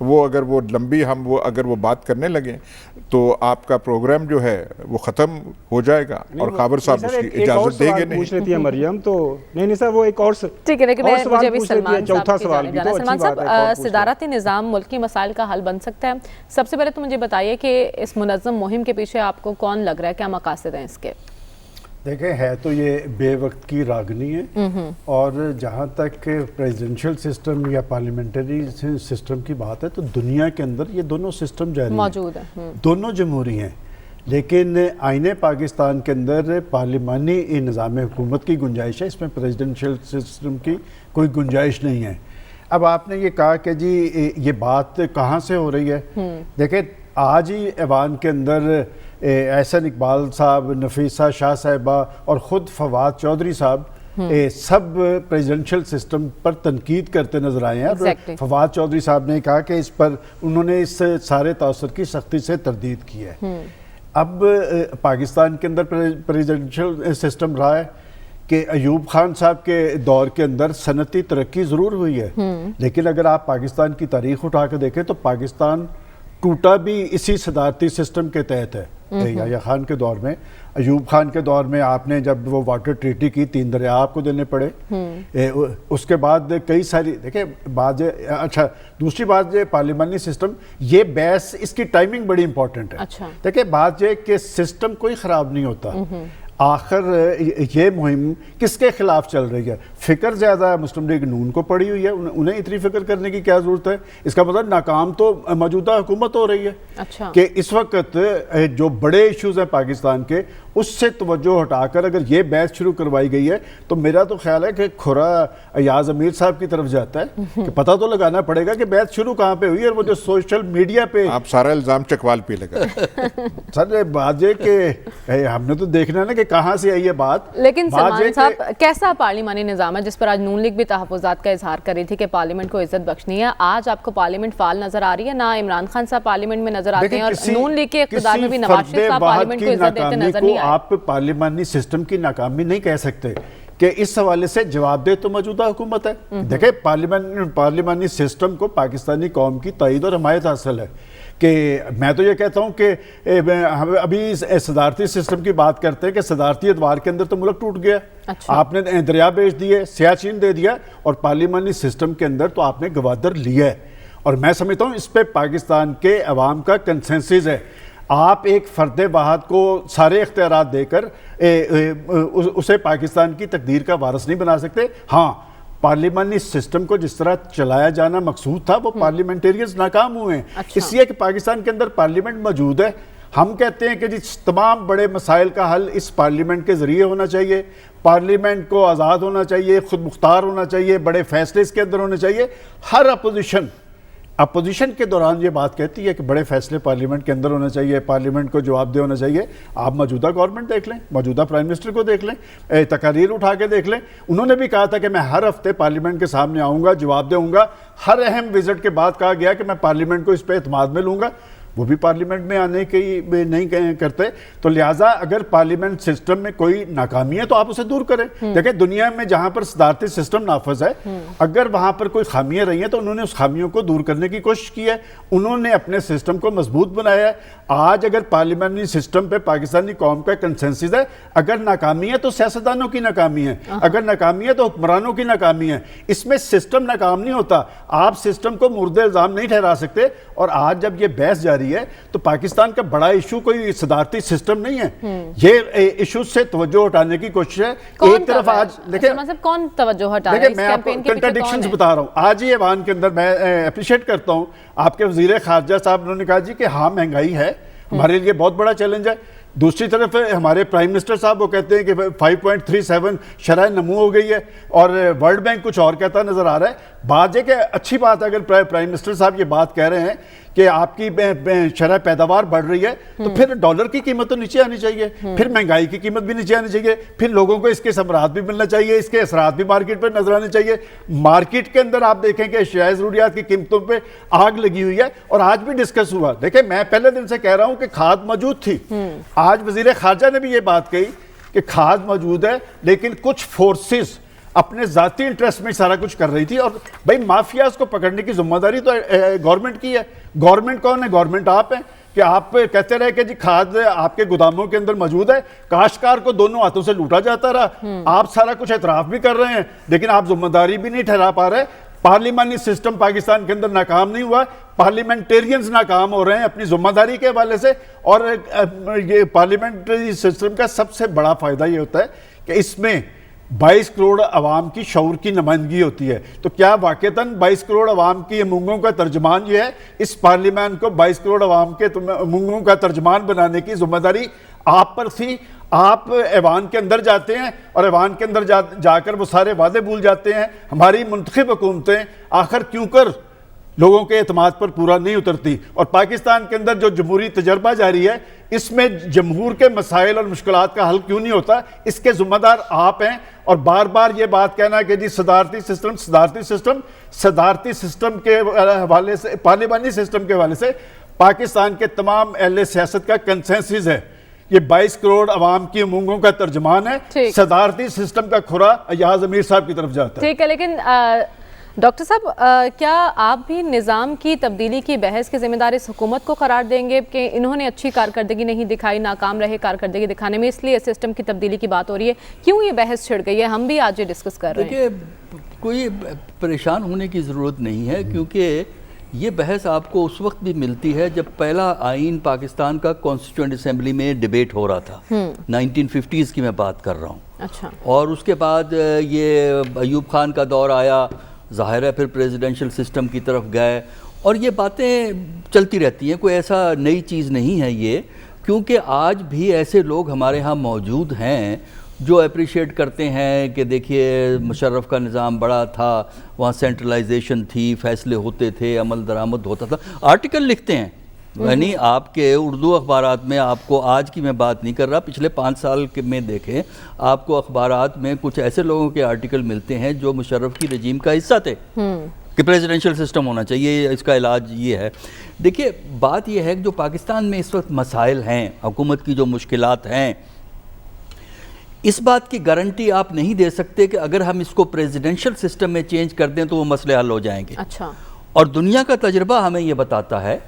وہ اگر وہ لمبی اگر وہ بات کرنے لگیں تو آپ کا پروگرام جو ہے وہ ختم ہو جائے گا اور خاور صاحب اس کی اجازت دیں گے نہیں. پوچھ لیتی ہے مریم تو نہیں سر وہ ایک اور ٹھیک ہے لیکن مجھے بھی سلمان چوتھا سوال بھی تو سلمان صاحب صدارتی نظام ملکی مسائل کا حل بن سکتا ہے. سب سے پہلے تو مجھے بتائیے کہ اس منظم مہم کے پیچھے آپ کو کون لگ رہا ہے, کیا مقاصد ہیں اس کے؟ دیکھیں ہے تو یہ بے وقت کی راگنی ہے, اور جہاں تک پریزیڈنشل سسٹم یا پارلیمنٹری سسٹم کی بات ہے تو دنیا کے اندر یہ دونوں سسٹم جاری موجود ہیں, دونوں جمہوری ہیں, لیکن آئین پاکستان کے اندر پارلیمانی نظام حکومت کی گنجائش ہے, اس میں پریزیڈنشل سسٹم کی کوئی گنجائش نہیں ہے. اب آپ نے یہ کہا کہ جی یہ بات کہاں سے ہو رہی ہے, دیکھیں آج ہی ایوان کے اندر احسن اقبال صاحب, نفیسہ شاہ صاحبہ اور خود فواد چودھری صاحب سب پریزیڈنشل سسٹم پر تنقید کرتے نظر آئے ہیں. فواد چودھری صاحب نے کہا کہ اس پر انہوں نے اس سارے تاثر کی سختی سے تردید کی ہے. اب پاکستان کے اندر پریزیڈنشل سسٹم رہا ہے کہ ایوب خان صاحب کے دور کے اندر صنعتی ترقی ضرور ہوئی ہے, لیکن اگر آپ پاکستان کی تاریخ اٹھا کے دیکھیں تو پاکستان ٹوٹا بھی اسی صدارتی سسٹم کے تحت ہے. یحییٰ خان کے دور میں, ایوب خان کے دور میں آپ نے جب وہ واٹر ٹریٹی کی 3 دریا آپ کو دینے پڑے, اس کے بعد کئی ساری دیکھیں بات. اچھا دوسری بات یہ پارلیمانی سسٹم, یہ بحث اس کی ٹائمنگ بڑی امپورٹنٹ ہے. دیکھیں بات یہ کہ سسٹم کوئی خراب نہیں ہوتا, آخر یہ مہم کس کے خلاف چل رہی ہے؟ فکر زیادہ مسلم لیگ نون کو پڑی ہوئی ہے, انہیں اتنی فکر کرنے کی کیا ضرورت ہے؟ اس کا مطلب ناکام تو موجودہ حکومت ہو رہی ہے کہ اس وقت جو بڑے ایشوز ہیں پاکستان کے اس سے توجہ ہٹا کر اگر یہ بحث شروع کروائی گئی ہے تو میرا تو خیال ہے کہ کھرا ایاز امیر صاحب کی طرف جاتا ہے کہ پتہ تو لگانا پڑے گا کہ بحث شروع کہاں پہ ہوئی ہے. اور وہ جو سوشل میڈیا پہ آپ سارا الزام چکوال پہ لگا سر بات یہ کہ ہم نے تو دیکھنا ہے نا کہ کہاں سے آئی ہے بات. لیکن سلمان صاحب کیسا پارلیمانی نظام ہے جس پر آج نون لیگ بھی تحفظات کا اظہار کر رہی تھی کہ پارلیمنٹ کو عزت بخشنی ہے؟ آج آپ کو پارلیمنٹ فعال نظر آ رہی ہے؟ نہ عمران خان صاحب پارلیمنٹ میں نظر آتے ہیں اور نون لیگ کے اقتدار میں بھی نواز شریف صاحب پارلیمنٹ کو عزت دیتے نظر نہیں آئے. آپ پارلیمانی سسٹم کی ناکامی نہیں کہہ سکتے کہ اس حوالے سے جواب دے تو موجودہ حکومت ہے. دیکھیں پارلیمانی سسٹم کو پاکستانی قوم کی تائید اور حمایت حاصل ہے. کہ میں تو یہ کہتا ہوں کہ ابھی صدارتی سسٹم کی بات کرتے ہیں کہ صدارتی ادوار کے اندر تو ملک ٹوٹ گیا. آپ نے دریا بیچ دیے, سیاچین دے دیا, اور پارلیمانی سسٹم کے اندر تو آپ نے گوادر لیا ہے. اور میں سمجھتا ہوں اس پہ پاکستان کے عوام کا کنسنسس ہے. آپ ایک فرد واحد کو سارے اختیارات دے کر اسے پاکستان کی تقدیر کا وارث نہیں بنا سکتے. ہاں پارلیمانی سسٹم کو جس طرح چلایا جانا مقصود تھا وہ پارلیمنٹیرینز ناکام ہوئے ہیں. اس لیے کہ پاکستان کے اندر پارلیمنٹ موجود ہے. ہم کہتے ہیں کہ جس تمام بڑے مسائل کا حل اس پارلیمنٹ کے ذریعے ہونا چاہیے, پارلیمنٹ کو آزاد ہونا چاہیے, خود مختار ہونا چاہیے, بڑے فیصلے اس کے اندر ہونے چاہیے. ہر اپوزیشن کے دوران یہ بات کہتی ہے کہ بڑے فیصلے پارلیمنٹ کے اندر ہونا چاہیے, پارلیمنٹ کو جواب دہ ہونا چاہیے. آپ موجودہ گورنمنٹ دیکھ لیں, موجودہ پرائم منسٹر کو دیکھ لیں, تقاریر اٹھا کے دیکھ لیں. انہوں نے بھی کہا تھا کہ میں ہر ہفتے پارلیمنٹ کے سامنے آؤں گا, جواب دوں گا. ہر اہم وزٹ کے بعد کہا گیا کہ میں پارلیمنٹ کو اس پہ اعتماد میں لوں گا. وہ بھی پارلیمنٹ میں آنے کی نہیں کرتے. تو لہٰذا اگر پارلیمنٹ سسٹم میں کوئی ناکامی ہے تو آپ اسے دور کریں. دیکھیں دنیا میں جہاں پر صدارتی سسٹم نافذ ہے, اگر وہاں پر کوئی خامیاں رہی ہیں تو انہوں نے اس خامیوں کو دور کرنے کی کوشش کی ہے, انہوں نے اپنے سسٹم کو مضبوط بنایا ہے. آج اگر پارلیمنٹری سسٹم پہ پاکستانی قوم کا کنسنسس ہے, اگر ناکامی ہے تو سیاستدانوں کی ناکامی ہے, اگر ناکامی ہے تو حکمرانوں کی ناکامی ہے. اس میں سسٹم ناکام نہیں ہوتا. آپ سسٹم کو مورد الزام نہیں ٹھہرا سکتے. اور آج جب یہ بحث جاری ہے تو پاکستان کا بڑا ایشو کوئی صدارتی سسٹم نہیں ہے, یہ ایشو سے توجہ ہٹانے کی کوشش ہے. ایک طرف آج دیکھیں کون توجہ ہٹا رہا ہے, میں آپ کو کنٹرڈکشنز بتا رہا ہوں. آج ہی ایوان کے اندر میں اپریشیٹ کرتا ہوں آپ کے وزیر خارجہ صاحب, انہوں نے کہا جی کہ ہاں مہنگائی ہے, ہمارے لیے بہت بڑا چیلنج ہے. دوسری طرف ہمارے پرائم منسٹر صاحب وہ کہتے ہیں کہ 5.37 شرح نمو ہو گئی ہے, اور ورلڈ بینک کچھ اور کہتا نظر آ رہا ہے. بات یہ کہ اچھی بات ہے اگر پرائم منسٹر صاحب یہ بات کہہ رہے ہیں کہ آپ کی شرح پیداوار بڑھ رہی ہے تو پھر ڈالر کی قیمت تو نیچے آنی چاہیے, پھر مہنگائی کی قیمت بھی نیچے آنی چاہیے, پھر لوگوں کو اس کے ثمرات بھی ملنا چاہیے, اس کے اثرات بھی مارکیٹ پر نظر آنے چاہیے. مارکیٹ کے اندر آپ دیکھیں کہ اشیاء ضروریات کی قیمتوں پہ آگ لگی ہوئی ہے, اور آج بھی ڈسکس ہوا. دیکھیں میں پہلے دن سے کہہ رہا ہوں کہ کھاد موجود تھی. آج وزیر خارجہ نے بھی یہ بات کہی کہ کھاد موجود ہے, لیکن کچھ فورسز اپنے ذاتی انٹرسٹ میں سارا کچھ کر رہی تھی. اور بھائی مافیاز کو پکڑنے کی ذمہ داری تو گورنمنٹ کی ہے. گورنمنٹ کون ہے؟ گورنمنٹ آپ ہیں کہ آپ کہتے رہے کہ جی کھاد آپ کے گوداموں کے اندر موجود ہے, کاشتکار کو دونوں ہاتھوں سے لوٹا جاتا رہا. آپ سارا کچھ اعتراف بھی کر رہے ہیں لیکن آپ ذمہ داری بھی نہیں ٹھہرا پا رہے. پارلیمانی سسٹم پاکستان کے اندر ناکام نہیں ہوا, پارلیمنٹیرینز ناکام ہو رہے ہیں اپنی ذمہ داری کے حوالے سے. اور یہ پارلیمنٹری سسٹم کا سب سے بڑا فائدہ یہ ہوتا ہے کہ اس میں 22 کروڑ عوام کی شعور کی نمائندگی ہوتی ہے. تو کیا واقعتاً 22 کروڑ عوام کی امنگوں کا ترجمان یہ ہے؟ اس پارلیمان کو 22 کروڑ عوام کے امنگوں کا ترجمان بنانے کی ذمہ داری آپ پر تھی. آپ ایوان کے اندر جاتے ہیں اور ایوان کے اندر جا کر وہ سارے وعدے بھول جاتے ہیں. ہماری منتخب حکومتیں آخر کیوں کر لوگوں کے اعتماد پر پورا نہیں اترتی؟ اور پاکستان کے اندر جو جمہوری تجربہ جاری ہے اس میں جمہور کے مسائل اور مشکلات کا حل کیوں نہیں ہوتا؟ اس کے ذمہ دار آپ ہیں. اور بار بار یہ بات کہنا کہ جی صدارتی سسٹم کے حوالے سے, پارلیمانی سسٹم کے حوالے سے پاکستان کے تمام اہل سیاست کا کنسنسس ہے یہ 22 کروڑ عوام کی امنگوں کا ترجمان ہے. صدارتی سسٹم کا کھرا ایاز امیر صاحب کی طرف جاتا ہے. ٹھیک ہے, لیکن ڈاکٹر صاحب کیا آپ بھی نظام کی تبدیلی کی بحث کی ذمہ دار اس حکومت کو قرار دیں گے کہ انہوں نے اچھی کارکردگی نہیں دکھائی, ناکام رہے کارکردگی دکھانے میں, اس لیے سسٹم کی تبدیلی کی بات ہو رہی ہے؟ کیوں یہ بحث چھڑ گئی ہے؟ ہم بھی آج یہ ڈسکس کر رہے ہیں. دیکھیے, کوئی پریشان ہونے کی ضرورت نہیں ہے کیونکہ یہ بحث آپ کو اس وقت بھی ملتی ہے جب پہلا آئین پاکستان کا کانسٹیٹیوئنٹ اسمبلی میں ڈیبیٹ ہو رہا تھا. 1950s کی میں بات کر رہا ہوں. اچھا. اور اس کے بعد یہ ایوب خان کا دور آیا, ظاہر ہے پھر پریزیڈنشل سسٹم کی طرف گئے, اور یہ باتیں چلتی رہتی ہیں, کوئی ایسا نئی چیز نہیں ہے یہ. کیونکہ آج بھی ایسے لوگ ہمارے ہاں موجود ہیں جو اپریشیٹ کرتے ہیں کہ دیکھیے مشرف کا نظام بڑا تھا, وہاں سینٹرلائزیشن تھی, فیصلے ہوتے تھے, عمل درآمد ہوتا تھا. آرٹیکل لکھتے ہیں, یعنی آپ کے اردو اخبارات میں, آپ کو آج کی میں بات نہیں کر رہا, پچھلے 5 سال میں دیکھیں آپ کو اخبارات میں کچھ ایسے لوگوں کے آرٹیکل ملتے ہیں جو مشرف کی رجیم کا حصہ تھے کہ پریزیڈنشل سسٹم ہونا چاہیے, اس کا علاج یہ ہے. دیکھیے بات یہ ہے کہ جو پاکستان میں اس وقت مسائل ہیں, حکومت کی جو مشکلات ہیں, اس بات کی گارنٹی آپ نہیں دے سکتے کہ اگر ہم اس کو پریزیڈنشل سسٹم میں چینج کر دیں تو وہ مسئلے حل ہو جائیں گے. اچھا. اور دنیا کا تجربہ ہمیں یہ بتاتا ہے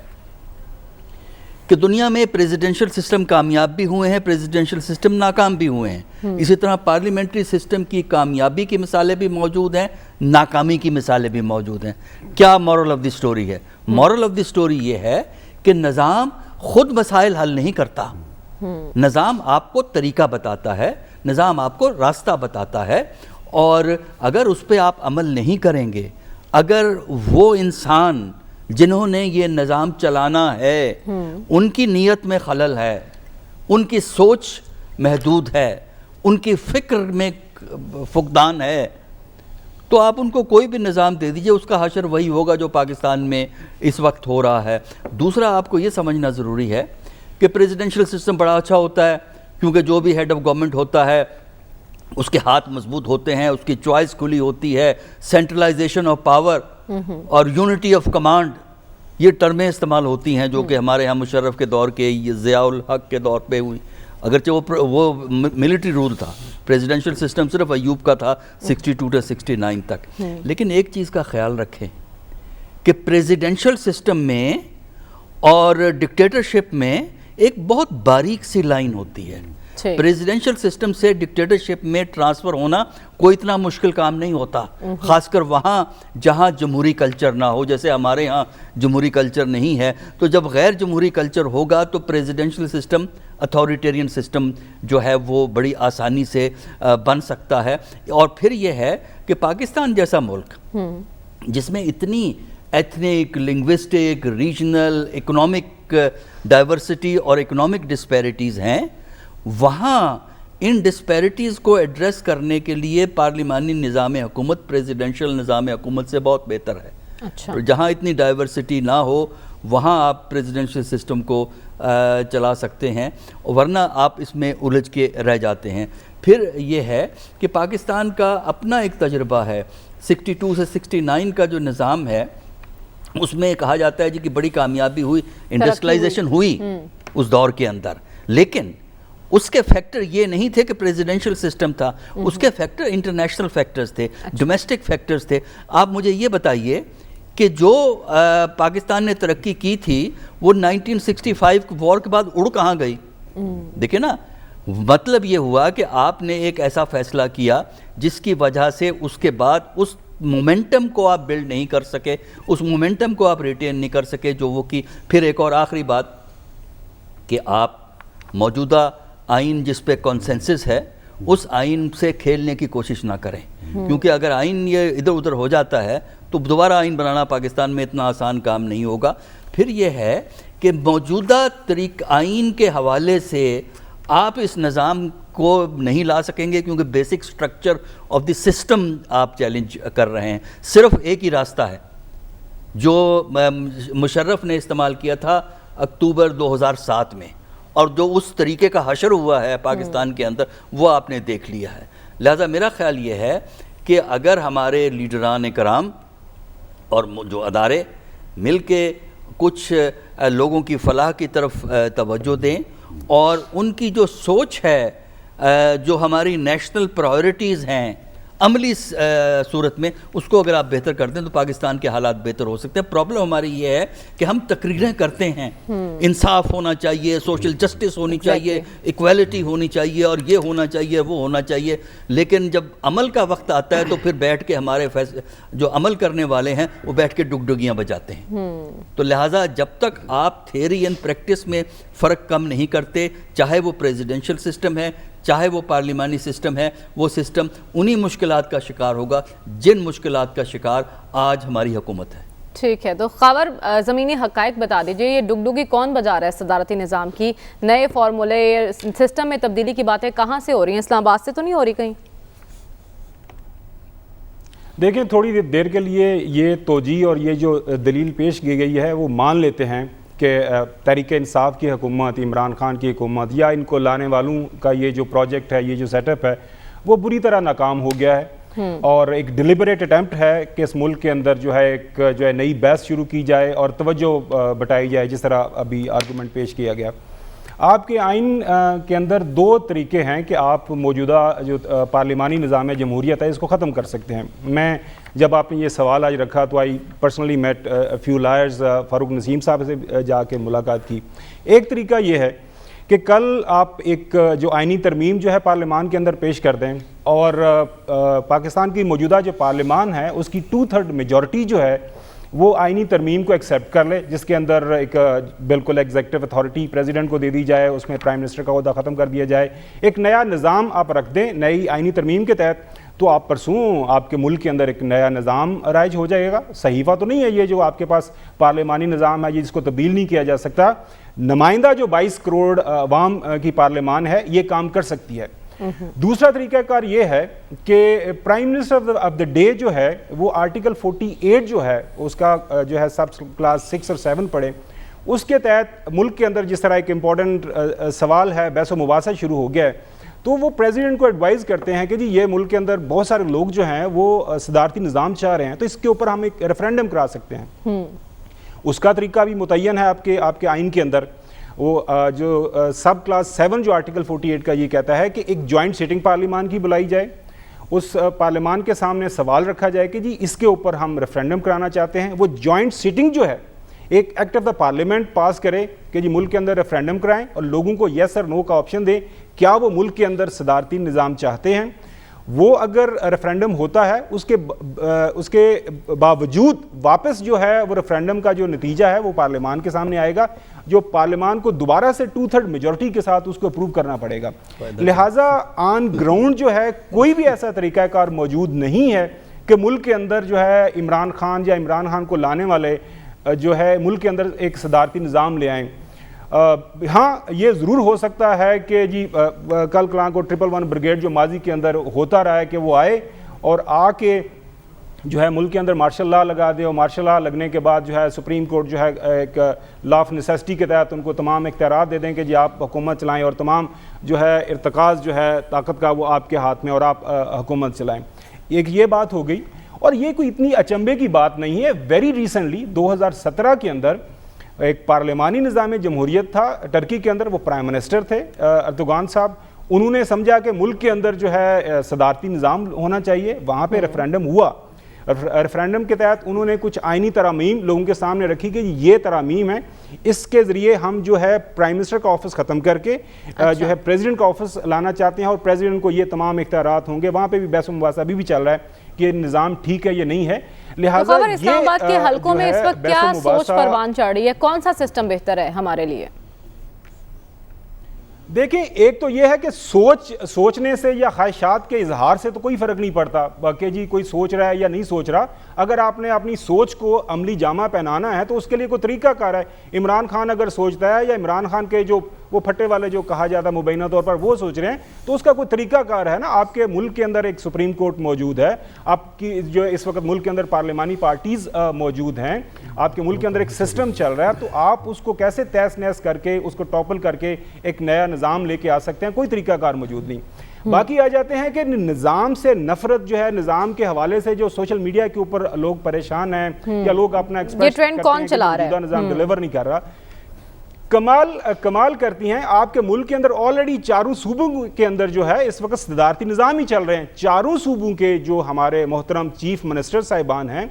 کہ دنیا میں پریزیڈنشل سسٹم کامیاب بھی ہوئے ہیں, پریزیڈنشل سسٹم ناکام بھی ہوئے ہیں. اسی طرح پارلیمنٹری سسٹم کی کامیابی کی مثالیں بھی موجود ہیں, ناکامی کی مثالیں بھی موجود ہیں. کیا مورل آف دی سٹوری ہے؟ مورل آف دی سٹوری یہ ہے کہ نظام خود مسائل حل نہیں کرتا. نظام آپ کو طریقہ بتاتا ہے, نظام آپ کو راستہ بتاتا ہے, اور اگر اس پہ آپ عمل نہیں کریں گے, اگر وہ انسان جنہوں نے یہ نظام چلانا ہے ان کی نیت میں خلل ہے, ان کی سوچ محدود ہے, ان کی فکر میں فقدان ہے, تو آپ ان کو کوئی بھی نظام دے دیجئے, اس کا حشر وہی ہوگا جو پاکستان میں اس وقت ہو رہا ہے. دوسرا آپ کو یہ سمجھنا ضروری ہے کہ پریزیڈنشل سسٹم بڑا اچھا ہوتا ہے کیونکہ جو بھی ہیڈ آف گورنمنٹ ہوتا ہے اس کے ہاتھ مضبوط ہوتے ہیں, اس کی چوائس کھلی ہوتی ہے, سینٹرلائزیشن آف پاور اور یونٹی آف کمانڈ, یہ ٹرمیں استعمال ہوتی ہیں جو کہ ہمارے ہاں مشرف کے دور کے, یہ ضیاء الحق کے دور پہ ہوئی. اگرچہ وہ ملٹری رول تھا, پریزیڈنشل سسٹم صرف ایوب کا تھا 62 سے 69 تک. لیکن ایک چیز کا خیال رکھیں کہ پریزیڈنشل سسٹم میں اور ڈکٹیٹرشپ میں ایک بہت باریک سی لائن ہوتی ہے. پریزیڈنشل سسٹم سے ڈکٹیٹرشپ میں ٹرانسفر ہونا کوئی اتنا مشکل کام نہیں ہوتا, خاص کر وہاں جہاں جمہوری کلچر نہ ہو. جیسے ہمارے ہاں جمہوری کلچر نہیں ہے, تو جب غیر جمہوری کلچر ہوگا تو پریزیڈنشل سسٹم, اتھارٹیرین سسٹم جو ہے وہ بڑی آسانی سے بن سکتا ہے. اور پھر یہ ہے کہ پاکستان جیسا ملک جس میں اتنی ethnic, linguistic, regional, economic diversity اور اکنامک ڈسپیرٹیز ہیں, وہاں ان ڈسپیرٹیز کو ایڈریس کرنے کے لیے پارلیمانی نظام حکومت پریزیڈنشل نظام حکومت سے بہت بہتر ہے. اچھا. جہاں اتنی ڈائیورسٹی نہ ہو وہاں آپ پریزیڈنشل سسٹم کو چلا سکتے ہیں, ورنہ آپ اس میں الجھ کے رہ جاتے ہیں. پھر یہ ہے کہ پاکستان کا اپنا ایک تجربہ ہے, 62 سے 69 کا جو نظام ہے اس میں کہا جاتا ہے جی کہ بڑی کامیابی ہوئی, انڈسٹریلائزیشن ہوئی اس دور کے اندر, لیکن اس کے فیکٹر یہ نہیں تھے کہ پریزیڈنشل سسٹم تھا، اس کے فیکٹر انٹرنیشنل فیکٹرز تھے، ڈومیسٹک فیکٹرز تھے. آپ مجھے یہ بتائیے کہ جو پاکستان نے ترقی کی تھی وہ 1965 وار کے بعد اڑ کہاں گئی؟ دیکھیں نا، مطلب یہ ہوا کہ آپ نے ایک ایسا فیصلہ کیا جس کی وجہ سے اس کے بعد اس مومنٹم کو آپ بلڈ نہیں کر سکے، اس مومنٹم کو آپ ریٹین نہیں کر سکے جو وہ کی. پھر ایک اور آخری بات کہ آپ موجودہ آئین جس پہ کنسنسس ہے اس آئین سے کھیلنے کی کوشش نہ کریں، کیونکہ اگر آئین یہ ادھر ادھر ہو جاتا ہے تو دوبارہ آئین بنانا پاکستان میں اتنا آسان کام نہیں ہوگا. پھر یہ ہے کہ موجودہ آئین کے حوالے سے آپ اس نظام کو نہیں لا سکیں گے، کیونکہ basic structure of the system آپ چیلنج کر رہے ہیں. صرف ایک ہی راستہ ہے جو مشرف نے استعمال کیا تھا اکتوبر 2007 میں، اور جو اس طریقے کا حشر ہوا ہے پاکستان کے اندر وہ آپ نے دیکھ لیا ہے. لہذا میرا خیال یہ ہے کہ اگر ہمارے لیڈران کرام اور جو ادارے مل کے کچھ لوگوں کی فلاح کی طرف توجہ دیں، اور ان کی جو سوچ ہے، جو ہماری نیشنل پرائیورٹیز ہیں عملی صورت میں، اس کو اگر آپ بہتر کر دیں تو پاکستان کے حالات بہتر ہو سکتے ہیں. پرابلم ہماری یہ ہے کہ ہم تقریریں کرتے ہیں، انصاف ہونا چاہیے، سوشل جسٹس ہونی چاہیے، ایکویلٹی ہونی چاہیے، اور یہ ہونا چاہیے، وہ ہونا چاہیے، لیکن جب عمل کا وقت آتا ہے تو پھر بیٹھ کے ہمارے جو عمل کرنے والے ہیں وہ بیٹھ کے ڈگڈگیاں بجاتے ہیں. تو لہٰذا جب تک آپ تھیوری اینڈ پریکٹس میں فرق کم نہیں کرتے، چاہے وہ پریزیڈنشل سسٹم ہے چاہے وہ پارلیمانی سسٹم ہے، وہ سسٹم انہی مشکلات کا شکار ہوگا جن مشکلات کا شکار آج ہماری حکومت ہے. ٹھیک ہے، تو خاور زمینی حقائق بتا دیجئے، یہ ڈگڈگی کون بجا رہا ہے صدارتی نظام کی؟ نئے فارمولے، سسٹم میں تبدیلی کی باتیں کہاں سے ہو رہی ہیں؟ اسلام آباد سے تو نہیں ہو رہی کہیں؟ دیکھیں، تھوڑی دیر کے لیے یہ توجیہ اور یہ جو دلیل پیش کی گئی ہے وہ مان لیتے ہیں کہ تحریک انصاف کی حکومت، عمران خان کی حکومت، یا ان کو لانے والوں کا یہ جو پروجیکٹ ہے، یہ جو سیٹ اپ ہے، وہ بری طرح ناکام ہو گیا ہے، اور ایک ڈیلیبریٹ اٹیمپٹ ہے کہ اس ملک کے اندر جو ہے ایک نئی بحث شروع کی جائے اور توجہ بٹائی جائے، جس طرح ابھی آرگومنٹ پیش کیا گیا. آپ کے آئین کے اندر دو طریقے ہیں کہ آپ موجودہ جو پارلیمانی نظام جمہوریت ہے اس کو ختم کر سکتے ہیں. میں جب آپ نے یہ سوال آج رکھا تو I personally met few lawyers, Farooq Naseem sahab سے جا کے ملاقات کی. ایک طریقہ یہ ہے کہ کل آپ ایک جو آئینی ترمیم جو ہے پارلیمان کے اندر پیش کر دیں، اور پاکستان کی موجودہ جو پارلیمان ہے اس کی 2/3 میجورٹی جو ہے وہ آئینی ترمیم کو ایکسیپٹ کر لے، جس کے اندر ایک بالکل ایگزیکٹو اتھارٹی پریزیڈنٹ کو دے دی جائے، اس میں پرائم منسٹر کا عہدہ ختم کر دیا جائے، ایک نیا نظام آپ رکھ دیں نئی آئینی ترمیم کے تحت، تو آپ پرسوں آپ کے ملک کے اندر ایک نیا نظام رائج ہو جائے گا. صحیفہ تو نہیں ہے یہ جو آپ کے پاس پارلیمانی نظام ہے، یہ جس کو تبدیل نہیں کیا جا سکتا. نمائندہ جو 22 کروڑ عوام کی پارلیمان ہے یہ کام کر سکتی ہے. دوسرا طریقہ کار یہ ہے کہ prime minister of the day جو ہے وہ آرٹیکل 48 جو ہے اس کا جو ہے سب کلاس 6 اور 7 پڑھے، اس کے تحت ملک کے اندر جس طرح ایک امپورٹنٹ سوال ہے، بحث و مباحثہ شروع ہو گیا ہے، تو وہ پریزیڈنٹ کو ایڈوائز کرتے ہیں کہ جی یہ ملک کے اندر بہت سارے لوگ جو ہیں وہ صدارتی نظام چاہ رہے ہیں، تو اس کے اوپر ہم ایک ریفرینڈم کرا سکتے ہیں. اس کا طریقہ بھی متعین ہے آپ کے آئین کے اندر. وہ جو سب کلاس 7 جو آرٹیکل 48 کا یہ کہتا ہے کہ ایک جوائنٹ سیٹنگ پارلیمان کی بلائی جائے، اس پارلیمان کے سامنے سوال رکھا جائے کہ جی اس کے اوپر ہم ریفرینڈم کرانا چاہتے ہیں. وہ جوائنٹ سیٹنگ جو ہے ایک ایکٹ آف دا پارلیمنٹ پاس کرے کہ جی ملک کے اندر ریفرینڈم کرائیں اور لوگوں کو یس اور نو کا آپشن دیں، کیا وہ ملک کے اندر صدارتی نظام چاہتے ہیں. وہ اگر ریفرینڈم ہوتا ہے اس کے باوجود واپس جو ہے وہ ریفرینڈم کا جو نتیجہ ہے وہ پارلیمان کے سامنے آئے گا، جو پارلیمان کو دوبارہ سے 2/3 میجورٹی کے ساتھ اس کو اپروو کرنا پڑے گا. لہٰذا آن گراؤنڈ جو ہے کوئی بھی ایسا طریقہ کار موجود نہیں ہے کہ ملک کے اندر جو ہے عمران خان یا عمران خان کو لانے والے جو ہے ملک کے اندر ایک صدارتی نظام لے آئیں. ہاں یہ ضرور ہو سکتا ہے کہ جی کل کلاں کو 111 بریگیڈ جو ماضی کے اندر ہوتا رہا ہے کہ وہ آئے اور آ کے جو ہے ملک کے اندر مارشل لا لگا دے، اور مارشل لا لگنے کے بعد جو ہے سپریم کورٹ جو ہے ایک لا آف نیسیسٹی کے تحت ان کو تمام اختیارات دے دیں کہ جی آپ حکومت چلائیں اور تمام جو ہے ارتکاز جو ہے طاقت کا وہ آپ کے ہاتھ میں اور آپ حکومت چلائیں. ایک یہ بات ہو گئی، اور یہ کوئی اتنی اچنبے کی بات نہیں ہے. ویری ریسنٹلی 2017 کے اندر ایک پارلیمانی نظام جمہوریت تھا ٹرکی کے اندر، وہ پرائم منسٹر تھے اردوغان صاحب. انہوں نے سمجھا کہ ملک کے اندر جو ہے صدارتی نظام ہونا چاہیے. وہاں پہ ریفرینڈم ہوا. ریفرینڈم کے تحت انہوں نے کچھ آئینی ترامیم لوگوں کے سامنے رکھی کہ یہ ترامیم ہیں، اس کے ذریعے ہم جو ہے پرائم منسٹر کا آفس ختم کر کے جو ہے پریزیڈنٹ کا آفس لانا چاہتے ہیں، اور پریزیڈنٹ کو یہ تمام اختیارات ہوں گے. وہاں پہ بھی بحث و مباحثہ ابھی بھی چل رہا ہے کہ یہ نظام ٹھیک ہے یا نہیں ہے. لہٰذا اسلام آباد کے حلقوں میں اس وقت کیا سوچ پروان چڑھ رہی ہے؟ کون سا سسٹم بہتر ہے ہمارے لیے؟ دیکھیں، ایک تو یہ ہے کہ سوچنے سے یا خواہشات کے اظہار سے تو کوئی فرق نہیں پڑتا کہ جی کوئی سوچ رہا ہے یا نہیں سوچ رہا. اگر آپ نے اپنی سوچ کو عملی جامہ پہنانا ہے تو اس کے لیے کوئی طریقہ کار ہے. عمران خان اگر سوچتا ہے یا عمران خان کے جو وہ پھٹے والے جو کہا جاتا ہے مبینہ طور پر وہ سوچ رہے ہیں تو اس کا کوئی طریقہ کار ہے نا. آپ کے ملک کے اندر ایک سپریم کورٹ موجود ہے، آپ کی جو اس وقت ملک کے اندر پارلیمانی پارٹیز موجود ہیں، آپ کے ملک کے اندر ایک سسٹم چل رہا ہے، تو آپ اس کو کیسے تہس نہس کر کے اس کو ٹاپل کر کے ایک نیا نظام لے کے آ سکتے ہیں؟ کوئی طریقہ کار موجود نہیں. باقی آ جاتے ہیں کہ نظام سے نفرت جو ہے، نظام کے حوالے سے جو سوشل میڈیا کے اوپر لوگ پریشان ہیں یا لوگ اپنا ایکسپریس کرتے ہیں کہ موجودہ نظام ڈیلیور نہیں کر رہا. کمال کرتی ہیں آپ کے ملک کے اندر آلریڈی چاروں صوبوں کے اندر جو ہے اس وقت صدارتی نظام ہی چل رہے ہیں. چاروں صوبوں کے جو ہمارے محترم چیف منسٹر صاحبان ہیں،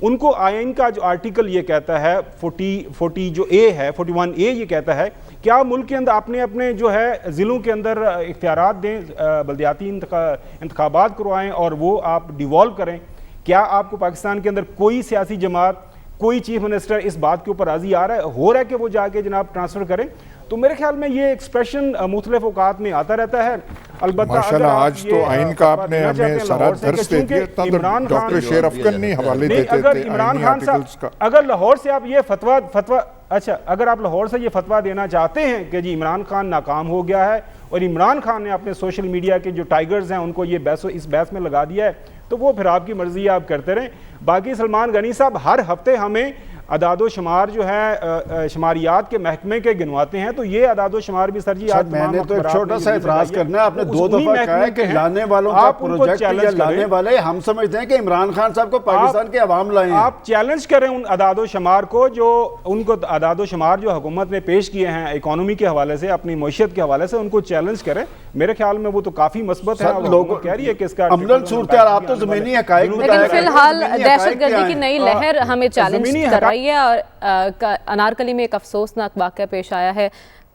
ان کو آئین کا جو آرٹیکل یہ کہتا ہے 41A یہ کہتا ہے کہ آپ ملک کے اندر اپنے جو ہے ضلعوں کے اندر اختیارات دیں، بلدیاتی انتخابات کروائیں اور وہ آپ ڈیوالو کریں. کیا آپ کو پاکستان کے اندر کوئی سیاسی جماعت، کوئی چیف منسٹر اس بات کے اوپر راضی ہو رہا ہے کہ وہ جا کے جناب ٹرانسفر کریں؟ تو میرے خیال میں یہ ایکسپریشن مختلف اوقات میں آتا رہتا ہے. البتہ ماشاءاللہ آج تو آئین کا آپ نے ہمیں سارا درس دے دیا. ڈاکٹر شیر افغان نہیں حوالے دیتے تھے عمران خان صاحب. اگر لاہور سے آپ یہ فتویٰ اگر آپ لاہور سے یہ فتویٰ دینا چاہتے ہیں کہ جی عمران خان ناکام ہو گیا ہے اور عمران خان نے اپنے سوشل میڈیا کے جو ٹائیگرز ہیں ان کو یہ اس بحث میں لگا دیا ہے، تو وہ پھر آپ کی مرضی ہے، آپ کرتے رہیں. باقی سلمان غنی صاحب ہر ہفتے ہمیں اعداد و شمار جو ہے شماریات کے محکمے کے گنواتے ہیں، تو یہ اعداد و شمار بھی سر جی میں نے تو ایک چھوٹا سا اعتراض کرنا ہے. آپ نے 2 دفعہ کہا ہے کہ لانے والوں کا پروجیکٹ یا لانے والے ہم سمجھتے ہیں کہ عمران خان صاحب کو پاکستان کے عوام لائے ہیں. آپ چیلنج کریں ان اعداد و شمار کو، جو ان کو اعداد و شمار جو حکومت نے پیش کیے ہیں اکانومی کے حوالے سے، اپنی معیشت کے حوالے سے، ان کو چیلنج کریں. میرے خیال میں وہ تو کافی مثبت ہے. لوگوں کہہ رہی ہے کہ اس کا عملاً صورتحال آپ تو زمینی حقائق لیکن فی الحال دہشت گردی کی نئی لہر ہمیں چیلنج کر رہی ہے، اور انارکلی میں ایک افسوسناک واقعہ پیش آیا ہے.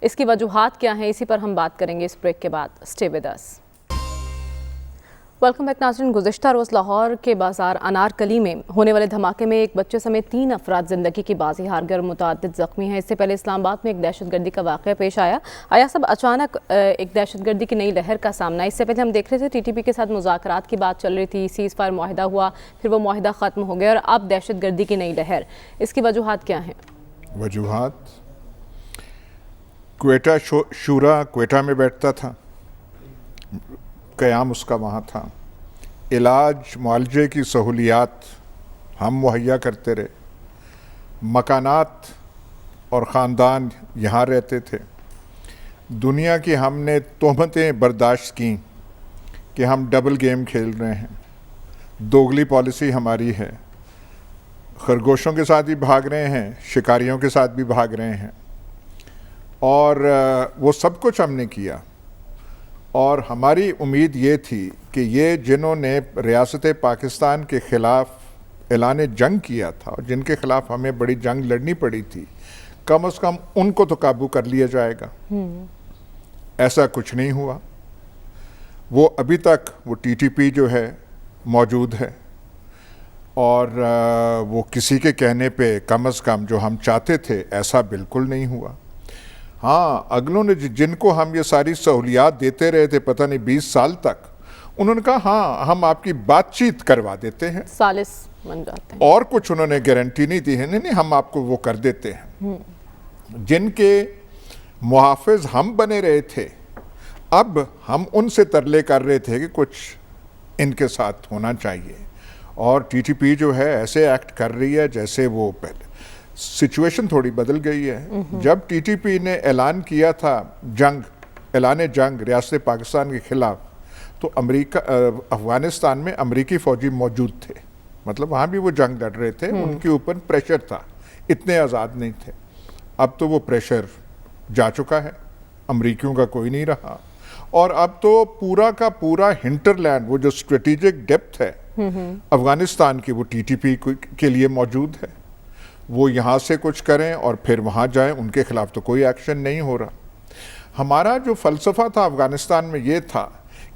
اس کی وجوہات کیا ہیں، اسی پر ہم بات کریں گے اس بریک کے بعد. Stay with us. Welcome back ناظرین. گزشتہ روز لاہور کے بازار انارکلی میں ہونے والے دھماکے میں ایک بچے سمیت 3 افراد زندگی کی بازی ہار کر متعدد زخمی ہیں. اس سے پہلے اسلام آباد میں ایک دہشت گردی کا واقعہ پیش آیا. سب اچانک ایک دہشت گردی کی نئی لہر کا سامنا. اس سے پہلے ہم دیکھ رہے تھے TTP کے ساتھ مذاکرات کی بات چل رہی تھی، سیز فائر معاہدہ ہوا، پھر وہ معاہدہ ختم ہو گیا، اور اب دہشت گردی کی نئی لہر. اس کی وجوہات کیا ہیں؟ وجوہات کوئٹہ شورا کوئٹہ میں بیٹھتا تھا، قیام اس کا وہاں تھا. علاج معالجے کی سہولیات ہم مہیا کرتے رہے، مکانات اور خاندان یہاں رہتے تھے. دنیا کی ہم نے تہمتیں برداشت کیں کہ ہم ڈبل گیم کھیل رہے ہیں، دوگلی پالیسی ہماری ہے، خرگوشوں کے ساتھ بھی بھاگ رہے ہیں، شکاریوں کے ساتھ بھی بھاگ رہے ہیں، اور وہ سب کچھ ہم نے کیا. اور ہماری امید یہ تھی کہ یہ جنہوں نے ریاست پاکستان کے خلاف اعلان جنگ کیا تھا اور جن کے خلاف ہمیں بڑی جنگ لڑنی پڑی تھی، کم از کم ان کو تو قابو کر لیا جائے گا. ایسا کچھ نہیں ہوا. وہ ابھی تک وہ TTP جو ہے موجود ہے، اور وہ کسی کے کہنے پہ کم از کم جو ہم چاہتے تھے ایسا بالکل نہیں ہوا. ہاں، اگلوں نے جن کو ہم یہ ساری سہولیات دیتے رہے تھے پتہ نہیں 20 سال تک، انہوں نے کہا ہاں ہم آپ کی بات چیت کروا دیتے ہیں، سالس بن جاتے ہیں. اور کچھ انہوں نے گارنٹی نہیں دی ہے، نہیں ہم آپ کو وہ کر دیتے ہیں. جن کے محافظ ہم بنے رہے تھے، اب ہم ان سے ترلے کر رہے تھے کہ کچھ ان کے ساتھ ہونا چاہیے. اور TTP جو ہے ایسے ایکٹ کر رہی ہے جیسے وہ پہلے. سچویشن تھوڑی بدل گئی ہے. جب TTP نے اعلان کیا تھا اعلان جنگ ریاست پاکستان کے خلاف، تو افغانستان میں امریکی فوجی موجود تھے، مطلب وہاں بھی وہ جنگ لڑ رہے تھے، ان کے اوپر پریشر تھا، اتنے آزاد نہیں تھے. اب تو وہ پریشر جا چکا ہے، امریکیوں کا کوئی نہیں رہا، اور اب تو پورا کا پورا ہنٹرلینڈ، وہ جو اسٹریٹجک ڈیپتھ ہے افغانستان کی، وہ ٹی ٹی پی کے لیے موجود ہے. وہ یہاں سے کچھ کریں اور پھر وہاں جائیں، ان کے خلاف تو کوئی ایکشن نہیں ہو رہا. ہمارا جو فلسفہ تھا افغانستان میں یہ تھا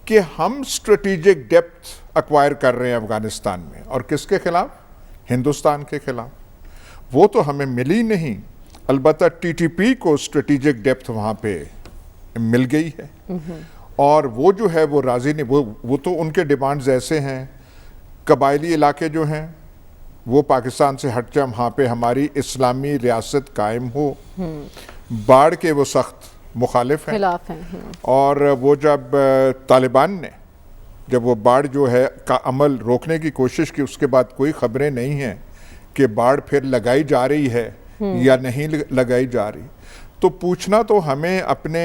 کہ ہم اسٹریٹجک ڈیپتھ ایکوائر کر رہے ہیں افغانستان میں، اور کس کے خلاف؟ ہندوستان کے خلاف. وہ تو ہمیں ملی نہیں، البتہ ٹی ٹی پی کو اسٹریٹجک ڈیپتھ وہاں پہ مل گئی ہے، اور وہ جو ہے وہ راضی نہیں. وہ تو ان کے ڈیمانڈز ایسے ہیں، قبائلی علاقے جو ہیں وہ پاکستان سے ہٹ جائیں، وہاں پہ ہماری اسلامی ریاست قائم ہو. باڑ کے وہ سخت مخالف ہیں، خلاف ہیں. اور وہ جب طالبان نے جب وہ باڑ جو ہے کا عمل روکنے کی کوشش کی، اس کے بعد کوئی خبریں نہیں ہیں کہ باڑ پھر لگائی جا رہی ہے یا نہیں لگائی جا رہی. تو پوچھنا تو ہمیں اپنے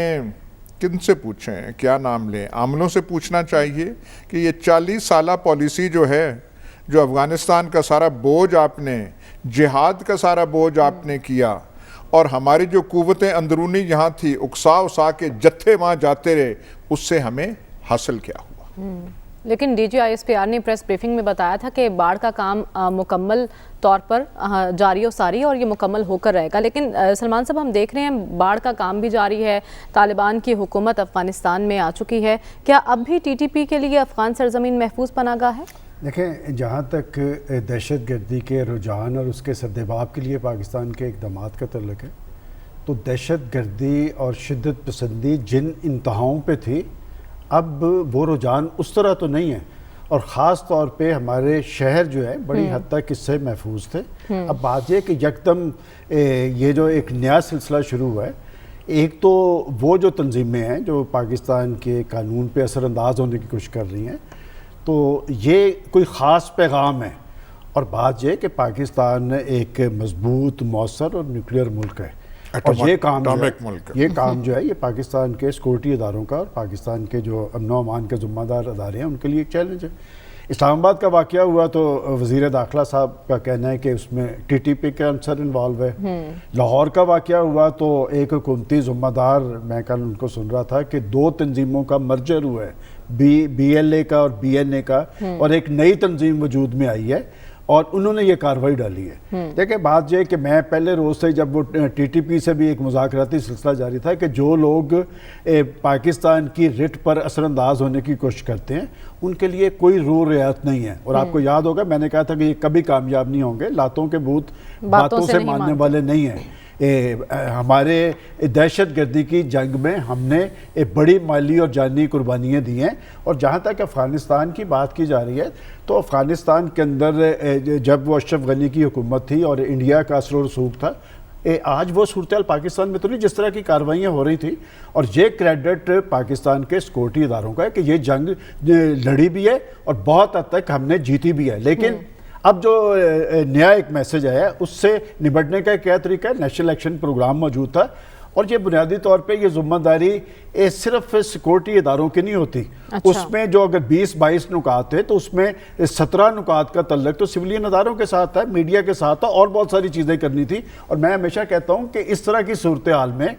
کن سے پوچھیں، کیا نام لیں، عاملوں سے پوچھنا چاہیے کہ یہ 40 سالہ پالیسی جو ہے، جو افغانستان کا سارا بوجھ آپ نے، جہاد کا سارا بوجھ آپ نے کیا، اور ہماری جو قوتیں اندرونی یہاں تھی اکسا کے جتھے وہاں جاتے رہے، اس سے ہمیں حاصل کیا ہوا؟ لیکن D G I S P R نے پریس بریفنگ میں بتایا تھا کہ باڑ کا کام مکمل طور پر جاری و ساری اور یہ مکمل ہو کر رہے گا. لیکن سلمان صاحب، ہم دیکھ رہے ہیں باڑ کا کام بھی جاری ہے، طالبان کی حکومت افغانستان میں آ چکی ہے. کیا اب بھی ٹی ٹی پی کے لیے افغان سرزمین محفوظ پناہ گاہ ہے؟ دیکھیں، جہاں تک دہشت گردی کے رجحان اور اس کے سردباب کے لیے پاکستان کے اقدامات کا تعلق ہے، تو دہشت گردی اور شدت پسندی جن انتہاؤں پہ تھی، اب وہ رجحان اس طرح تو نہیں ہے، اور خاص طور پہ ہمارے شہر جو ہے بڑی حد تک اس سے محفوظ تھے. اب بات یہ کہ یکدم یہ جو ایک نیا سلسلہ شروع ہوا ہے، ایک تو وہ جو تنظیمیں ہیں جو پاکستان کے قانون پہ اثر انداز ہونے کی کوشش کر رہی ہیں، تو یہ کوئی خاص پیغام ہے. اور بات یہ کہ پاکستان ایک مضبوط، مؤثر اور نیوکلیئر ملک ہے، اور یہ کام جو ہے یہ پاکستان کے سیکورٹی اداروں کا اور پاکستان کے جو امن و امان کے ذمہ دار ادارے ہیں ان کے لیے ایک چیلنج ہے. اسلام آباد کا واقعہ ہوا تو وزیر داخلہ صاحب کا کہنا ہے کہ اس میں ٹی ٹی پی کا عنصر انوالو ہے. لاہور کا واقعہ ہوا تو ایک حکومتی ذمہ دار، میں کل ان کو سن رہا تھا کہ 2 تنظیموں کا مرجر ہوا ہے، بی ایل اے کا اور بی این اے کا، اور ایک نئی تنظیم وجود میں آئی ہے اور انہوں نے یہ کارروائی ڈالی ہے. دیکھیں، بات یہ کہ میں پہلے روز سے جب وہ ٹی ٹی پی سے بھی ایک مذاکراتی سلسلہ جاری تھا کہ جو لوگ پاکستان کی رٹ پر اثر انداز ہونے کی کوشش کرتے ہیں ان کے لیے کوئی رو رعایت نہیں ہے. اور آپ کو یاد ہوگا میں نے کہا تھا کہ یہ کبھی کامیاب نہیں ہوں گے، لاتوں کے بھوت باتوں سے ماننے والے نہیں ہیں. ہمارے دہشت گردی کی جنگ میں ہم نے بڑی مالی اور جانی قربانیاں دی ہیں. اور جہاں تک افغانستان کی بات کی جا رہی ہے تو افغانستان کے اندر جب وہ اشرف غنی کی حکومت تھی اور انڈیا کا اثر و رسوخ تھا، آج وہ صورتحال پاکستان میں تو نہیں جس طرح کی کارروائیاں ہو رہی تھیں. اور یہ کریڈٹ پاکستان کے سیکورٹی اداروں کا ہے کہ یہ جنگ لڑی بھی ہے اور بہت حد تک ہم نے جیتی بھی ہے. لیکن اب جو نیا ایک میسج آیا ہے اس سے نبٹنے کا کیا طریقہ ہے؟ نیشنل ایکشن پروگرام موجود تھا، اور یہ بنیادی طور پہ یہ ذمہ داری صرف سیکورٹی اداروں کی نہیں ہوتی. اس میں جو اگر 20-22 نکات ہے تو اس میں 17 نکات کا تعلق تو سویلین اداروں کے ساتھ ہے، میڈیا کے ساتھ ہے، اور بہت ساری چیزیں کرنی تھی. اور میں ہمیشہ کہتا ہوں کہ اس طرح کی صورتحال میں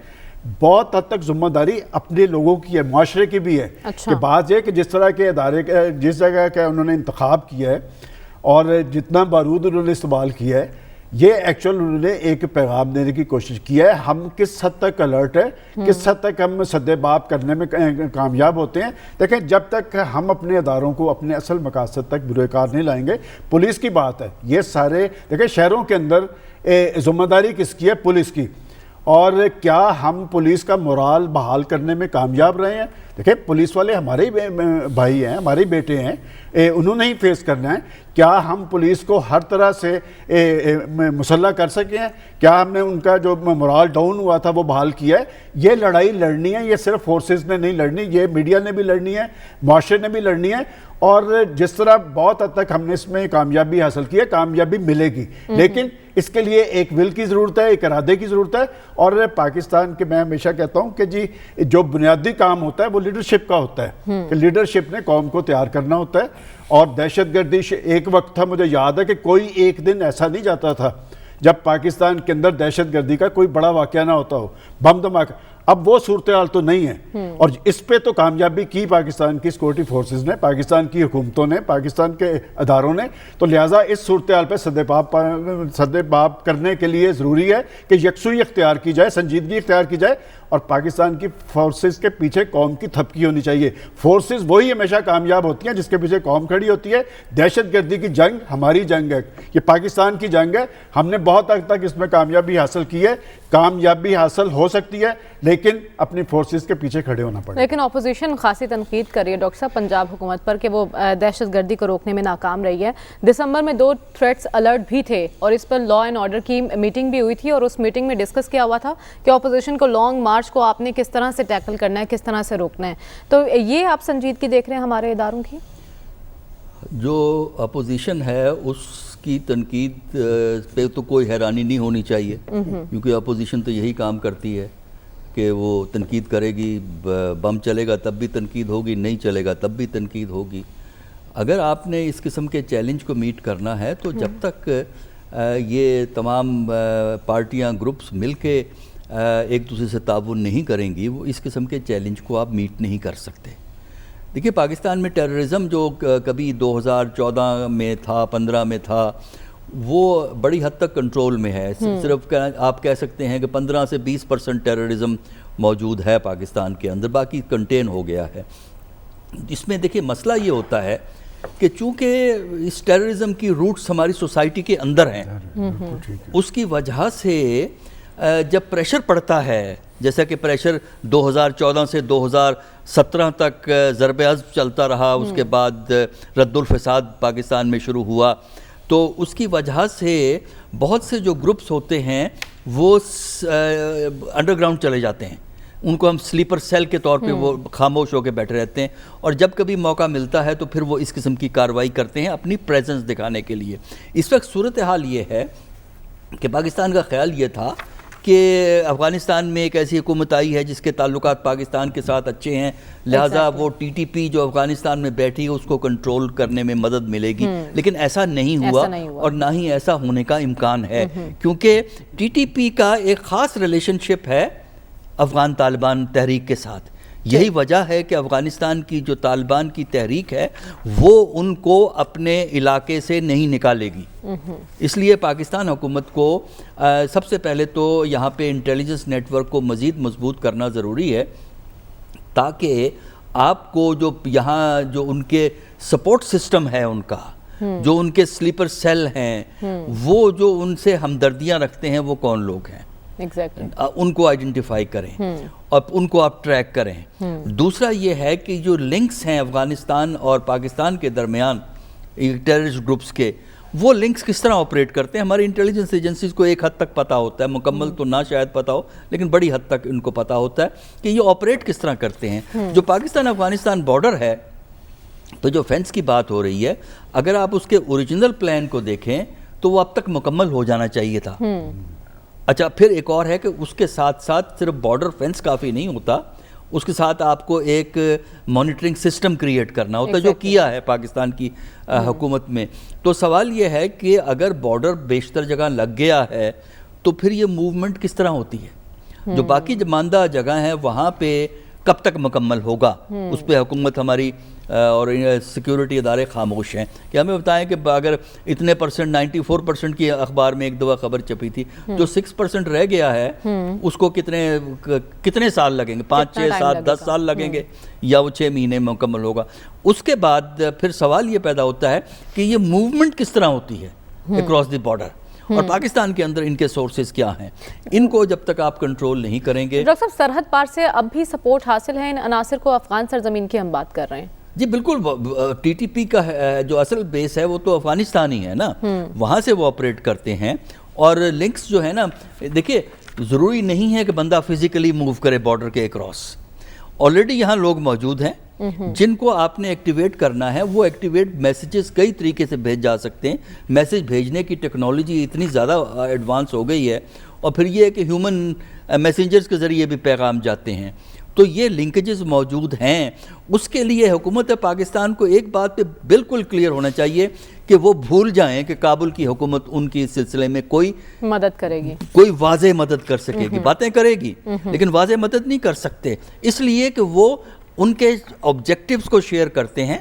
بہت حد تک ذمہ داری اپنے لوگوں کی ہے، معاشرے کی بھی ہے. کہ بات یہ کہ جس طرح کے ادارے جس جگہ کا انہوں نے انتخاب کیا ہے اور جتنا بارود انہوں نے استعمال کیا ہے، یہ ایکچول انہوں نے ایک پیغام دینے کی کوشش کی ہے. ہم کس حد تک الرٹ ہے، کس حد تک ہم سدباب کرنے میں کامیاب ہوتے ہیں. دیکھیں، جب تک ہم اپنے اداروں کو اپنے اصل مقاصد تک بروئے کار نہیں لائیں گے، پولیس کی بات ہے، یہ سارے دیکھیں شہروں کے اندر ذمہ داری کس کی ہے؟ پولیس کی. اور کیا ہم پولیس کا مورال بحال کرنے میں کامیاب رہے ہیں؟ دیکھیں، پولیس والے ہمارے بھائی ہیں، ہمارے بیٹے ہیں، انہوں نے ہی فیس کرنا ہے. کیا ہم پولیس کو ہر طرح سے مسلح کر سکے ہیں؟ کیا ہم نے ان کا جو مورال ڈاؤن ہوا تھا وہ بحال کیا ہے؟ یہ لڑائی لڑنی ہے، یہ صرف فورسز نے نہیں لڑنی، یہ میڈیا نے بھی لڑنی ہے، معاشرے نے بھی لڑنی ہے. اور جس طرح بہت حد تک ہم نے اس میں کامیابی حاصل کی ہے، کامیابی ملے گی، لیکن اس کے لیے ایک ول کی ضرورت ہے، ایک ارادے کی ضرورت ہے. اور پاکستان کے میں ہمیشہ کہتا ہوں کہ جی جو بنیادی کام ہوتا ہے وہ لیڈرشپ کا ہوتا ہے، کہ لیڈرشپ نے قوم کو تیار کرنا ہوتا ہے. اور دہشت گردی ایک وقت تھا، مجھے یاد ہے کہ کوئی ایک دن ایسا نہیں جاتا تھا جب پاکستان کے اندر دہشت گردی کا کوئی بڑا واقعہ نہ ہوتا ہو، بم دھماکہ. اب وہ صورتحال تو نہیں ہے، اور اس پہ تو کامیابی کی پاکستان کی سیکورٹی فورسز نے، پاکستان کی حکومتوں نے، پاکستان کے اداروں نے. تو لہٰذا اس صورتحال پہ سد باب کرنے کے لیے ضروری ہے کہ یکسوئی اختیار کی جائے، سنجیدگی اختیار کی جائے، اور پاکستان کی فورسز کے پیچھے قوم کی تھپکی ہونی چاہیے. فورسز وہی ہمیشہ کامیاب ہوتی ہیں جس کے پیچھے قوم کھڑی ہوتی ہے. دہشت گردی کی جنگ ہماری جنگ ہے، یہ پاکستان کی جنگ ہے. ہم نے بہت حد تک اس میں کامیابی حاصل کی ہے، کامیابی حاصل ہو سکتی ہے، لیکن اپنی فورسز کے پیچھے کھڑے ہونا پڑے. لیکن اپوزیشن خاصی تنقید کر رہی ہے ڈاکٹر صاحب پنجاب حکومت پر کہ وہ دہشت گردی کو روکنے میں ناکام رہی ہے. دسمبر میں 2 تھریٹس الرٹ بھی تھے اور اس پر لا اینڈ آرڈر کی میٹنگ بھی ہوئی تھی، اور اس میٹنگ میں ڈسکس کیا ہوا تھا کہ اپوزیشن کو لانگ مارچ کو آپ نے کس طرح سے ٹیکل کرنا ہے، کس طرح سے روکنا ہے. تو یہ آپ سنجیدگی دیکھ رہے ہیں ہمارے اداروں کی؟ جو اپوزیشن ہے اس کی تنقید پہ تو کوئی حیرانی نہیں ہونی چاہیے، کیونکہ اپوزیشن تو یہی کام کرتی ہے کہ وہ تنقید کرے گی. بم چلے گا تب بھی تنقید ہوگی، نہیں چلے گا تب بھی تنقید ہوگی. اگر آپ نے اس قسم کے چیلنج کو میٹ کرنا ہے تو جب تک یہ تمام پارٹیاں گروپس مل کے ایک دوسرے سے تعاون نہیں کریں گی، وہ اس قسم کے چیلنج کو آپ میٹ نہیں کر سکتے. دیکھیے پاکستان میں ٹیررزم جو کبھی 2014 میں تھا، 15 میں تھا، وہ بڑی حد تک کنٹرول میں ہے. صرف آپ کہہ سکتے ہیں کہ 15 سے 20% ٹیررزم موجود ہے پاکستان کے اندر، باقی کنٹین ہو گیا ہے. اس میں دیکھیے مسئلہ یہ ہوتا ہے کہ چونکہ اس ٹیررزم کی روٹس ہماری سوسائٹی کے اندر ہیں، اس کی وجہ سے جب پریشر پڑتا ہے، جیسا کہ پریشر 2014 سے 2017 تک ضرب عضب چلتا رہا، اس کے بعد رد الفساد پاکستان میں شروع ہوا، تو اس کی وجہ سے بہت سے جو گروپس ہوتے ہیں وہ انڈر گراؤنڈ چلے جاتے ہیں. ان کو ہم سلیپر سیل کے طور پہ وہ خاموش ہو کے بیٹھے رہتے ہیں، اور جب کبھی موقع ملتا ہے تو پھر وہ اس قسم کی کارروائی کرتے ہیں اپنی پریزنس دکھانے کے لیے. اس وقت صورتحال یہ ہے کہ پاکستان کا خیال یہ تھا کہ افغانستان میں ایک ایسی حکومت آئی ہے جس کے تعلقات پاکستان کے ساتھ اچھے ہیں، لہٰذا وہ ٹی ٹی پی جو افغانستان میں بیٹھی ہے اس کو کنٹرول کرنے میں مدد ملے گی. لیکن ایسا نہیں ہوا اور نہ ہی ایسا ہونے کا امکان ہے، کیونکہ ٹی ٹی پی کا ایک خاص ریلیشن شپ ہے افغان طالبان تحریک کے ساتھ. یہی وجہ ہے کہ افغانستان کی جو طالبان کی تحریک ہے وہ ان کو اپنے علاقے سے نہیں نکالے گی. اس لیے پاکستان حکومت کو سب سے پہلے تو یہاں پہ انٹیلیجنس نیٹ ورک کو مزید مضبوط کرنا ضروری ہے، تاکہ آپ کو جو یہاں جو ان کے سپورٹ سسٹم ہے، ان کا جو ان کے سلیپر سیل ہیں، وہ جو ان سے ہمدردیاں رکھتے ہیں وہ کون لوگ ہیں، ان کو آئیڈینٹیفائی کریں اور ان کو آپ ٹریک کریں. دوسرا یہ ہے کہ جو لنکس ہیں افغانستان اور پاکستان کے درمیان ٹیررسٹ گروپس کے، وہ لنکس کس طرح آپریٹ کرتے ہیں. ہماری انٹیلیجنس ایجنسیز کو ایک حد تک پتہ ہوتا ہے، مکمل تو نہ شاید پتہ ہو لیکن بڑی حد تک ان کو پتہ ہوتا ہے کہ یہ آپریٹ کس طرح کرتے ہیں. جو پاکستان افغانستان بارڈر ہے، تو جو فینس کی بات ہو رہی ہے، اگر آپ اس کے اوریجنل پلان کو دیکھیں تو وہ اب تک مکمل ہو جانا چاہیے تھا. اچھا، پھر ایک اور ہے کہ اس کے ساتھ ساتھ صرف بارڈر فینس کافی نہیں ہوتا، اس کے ساتھ آپ کو ایک مانیٹرنگ سسٹم کریٹ کرنا ہوتا ہے، جو کیا ہے پاکستان کی حکومت میں. تو سوال یہ ہے کہ اگر بارڈر بیشتر جگہ لگ گیا ہے تو پھر یہ موومنٹ کس طرح ہوتی ہے؟ جو باقی ماندہ جگہ ہیں وہاں پہ کب تک مکمل ہوگا؟ اس پہ حکومت ہماری اور سیکیورٹی ادارے خاموش ہیں. کہ ہمیں بتائیں کہ اگر اتنے پرسنٹ 94% کی اخبار میں ایک دفعہ خبر چھپی تھی، جو 6% رہ گیا ہے اس کو کتنے سال لگیں گے؟ 5 6 7 10 سال لگیں گے یا وہ 6 مہینے میں مکمل ہوگا؟ اس کے بعد پھر سوال یہ پیدا ہوتا ہے کہ یہ موومنٹ کس طرح ہوتی ہے اکراس دی بارڈر، اور پاکستان کے اندر ان کے سورسز کیا ہیں. ان کو جب تک آپ کنٹرول نہیں کریں گے. ڈاکٹر صاحب، سرحد پار سے اب بھی سپورٹ حاصل ہے ان عناصر کو؟ افغان سرزمین کی ہم بات کر رہے ہیں. جی بالکل، ٹی ٹی پی کا جو اصل بیس ہے وہ تو افغانستان ہی ہے نا، وہاں سے وہ آپریٹ کرتے ہیں. اور لنکس جو ہے نا، دیکھیے ضروری نہیں ہے کہ بندہ فزیکلی موو کرے بارڈر کے اکراس. آلریڈی یہاں لوگ موجود ہیں جن کو آپ نے ایکٹیویٹ کرنا ہے. وہ ایکٹیویٹ میسیجز کئی طریقے سے بھیج جا سکتے ہیں. میسیج بھیجنے کی ٹیکنالوجی اتنی زیادہ ایڈوانس ہو گئی ہے، اور پھر یہ ہے کہ ہیومن میسنجرز کے ذریعے بھی پیغام جاتے ہیں. تو یہ لنکیجز موجود ہیں. اس کے لیے حکومت پاکستان کو ایک بات پہ بالکل کلیئر ہونا چاہیے کہ وہ بھول جائیں کہ کابل کی حکومت ان کی اس سلسلے میں کوئی مدد کرے گی، کوئی واضح مدد کر سکے گی. باتیں کرے گی لیکن واضح مدد نہیں کر سکتے، اس لیے کہ وہ ان کے آبجیکٹیوز کو شیئر کرتے ہیں.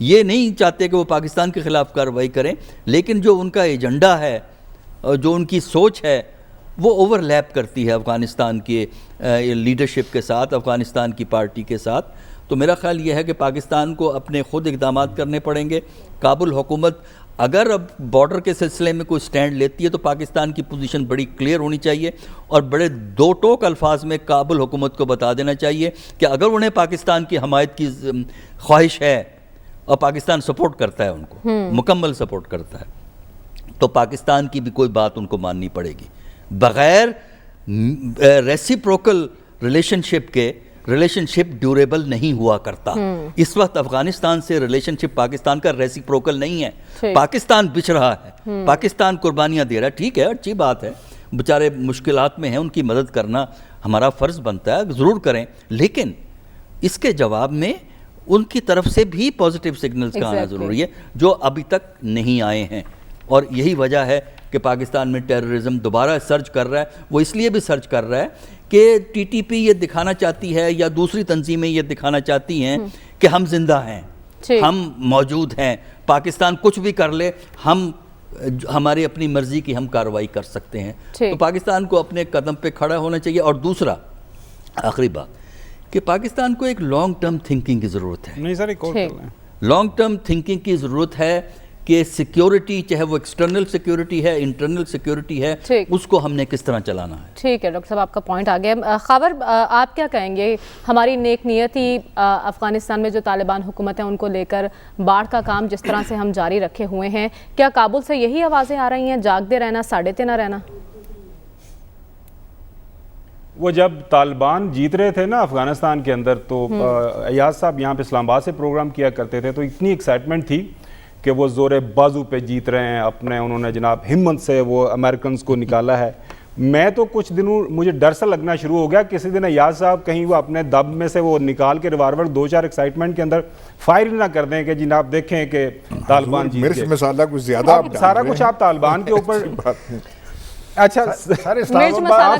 یہ نہیں چاہتے کہ وہ پاکستان کے خلاف کارروائی کریں، لیکن جو ان کا ایجنڈا ہے، جو ان کی سوچ ہے، وہ اوور لیپ کرتی ہے افغانستان کے لیڈرشپ کے ساتھ، افغانستان کی پارٹی کے ساتھ. تو میرا خیال یہ ہے کہ پاکستان کو اپنے خود اقدامات کرنے پڑیں گے. کابل حکومت اگر اب بارڈر کے سلسلے میں کوئی سٹینڈ لیتی ہے تو پاکستان کی پوزیشن بڑی کلیئر ہونی چاہیے، اور بڑے دو ٹوک الفاظ میں کابل حکومت کو بتا دینا چاہیے کہ اگر انہیں پاکستان کی حمایت کی خواہش ہے اور پاکستان سپورٹ کرتا ہے، ان کو مکمل سپورٹ کرتا ہے، تو پاکستان کی بھی کوئی بات ان کو ماننی پڑے گی. بغیر ریسیپروکل ریلیشن شپ کے ریلیشن شپ ڈیوریبل نہیں ہوا کرتا. اس وقت افغانستان سے ریلیشن شپ پاکستان کا ریسیپروکل نہیں ہے. پاکستان بچ رہا ہے، پاکستان قربانیاں دے رہا ہے، ٹھیک ہے، اچھی بات ہے، بیچارے مشکلات میں ہیں، ان کی مدد کرنا ہمارا فرض بنتا ہے، ضرور کریں، لیکن اس کے جواب میں ان کی طرف سے بھی پازیٹیو سگنلز کا آنا ضروری ہے جو ابھی تک نہیں آئے ہیں. اور یہی وجہ ہے کہ پاکستان میں ٹیررزم دوبارہ سرچ کر رہا ہے. وہ اس لیے بھی سرچ کر رہا ہے کہ ٹی ٹی پی یہ دکھانا چاہتی ہے یا دوسری تنظیمیں یہ دکھانا چاہتی ہیں کہ ہم زندہ ہیں، ہم موجود ہیں، پاکستان کچھ بھی کر لے، ہماری اپنی مرضی کی ہم کارروائی کر سکتے ہیں. تو پاکستان کو اپنے قدم پہ کھڑا ہونا چاہیے. اور دوسرا آخری بات کہ پاکستان کو ایک لانگ ٹرم تھنکنگ کی ضرورت ہے. نہیں سر، ایک اور لانگ ٹرم تھنکنگ کی ضرورت ہے کہ سیکیورٹی، چاہے وہ ایکسٹرنل سیکیورٹی ہے، انٹرنل سیکیورٹی ہے، اس کو ہم نے کس طرح چلانا ہے. ٹھیک ہے ڈاکٹر صاحب، آپ کا پوائنٹ آ گیا. خاور، آپ کیا کہیں گے؟ ہماری نیک نیتی افغانستان میں جو طالبان حکومت ہے ان کو لے کر باڑھ کا کام جس طرح سے ہم جاری رکھے ہوئے ہیں، کیا کابل سے یہی آوازیں آ رہی ہیں، جاگتے رہنا، ساڑھتے نہ رہنا؟ وہ جب طالبان جیت رہے تھے نا افغانستان کے اندر، تو ایاز صاحب یہاں پہ اسلام آباد سے پروگرام کیا کرتے تھے، تو اتنی ایکسائٹمنٹ تھی کہ وہ زور بازو پہ جیت رہے ہیں اپنے، انہوں نے جناب ہمت سے وہ امریکنز کو نکالا ہے. میں تو کچھ دنوں مجھے ڈر سا لگنا شروع ہو گیا کسی دن ایاز صاحب کہیں وہ اپنے دب میں سے وہ نکال کے ریوالور 2-4 ایکسائٹمنٹ کے اندر فائر نہ کر دیں کہ جناب دیکھیں کہ طالبان جیت گئے. مرچ مسالہ کچھ زیادہ آپ سارا کچھ آپ طالبان کے اوپر. اچھا مرچ مسالہ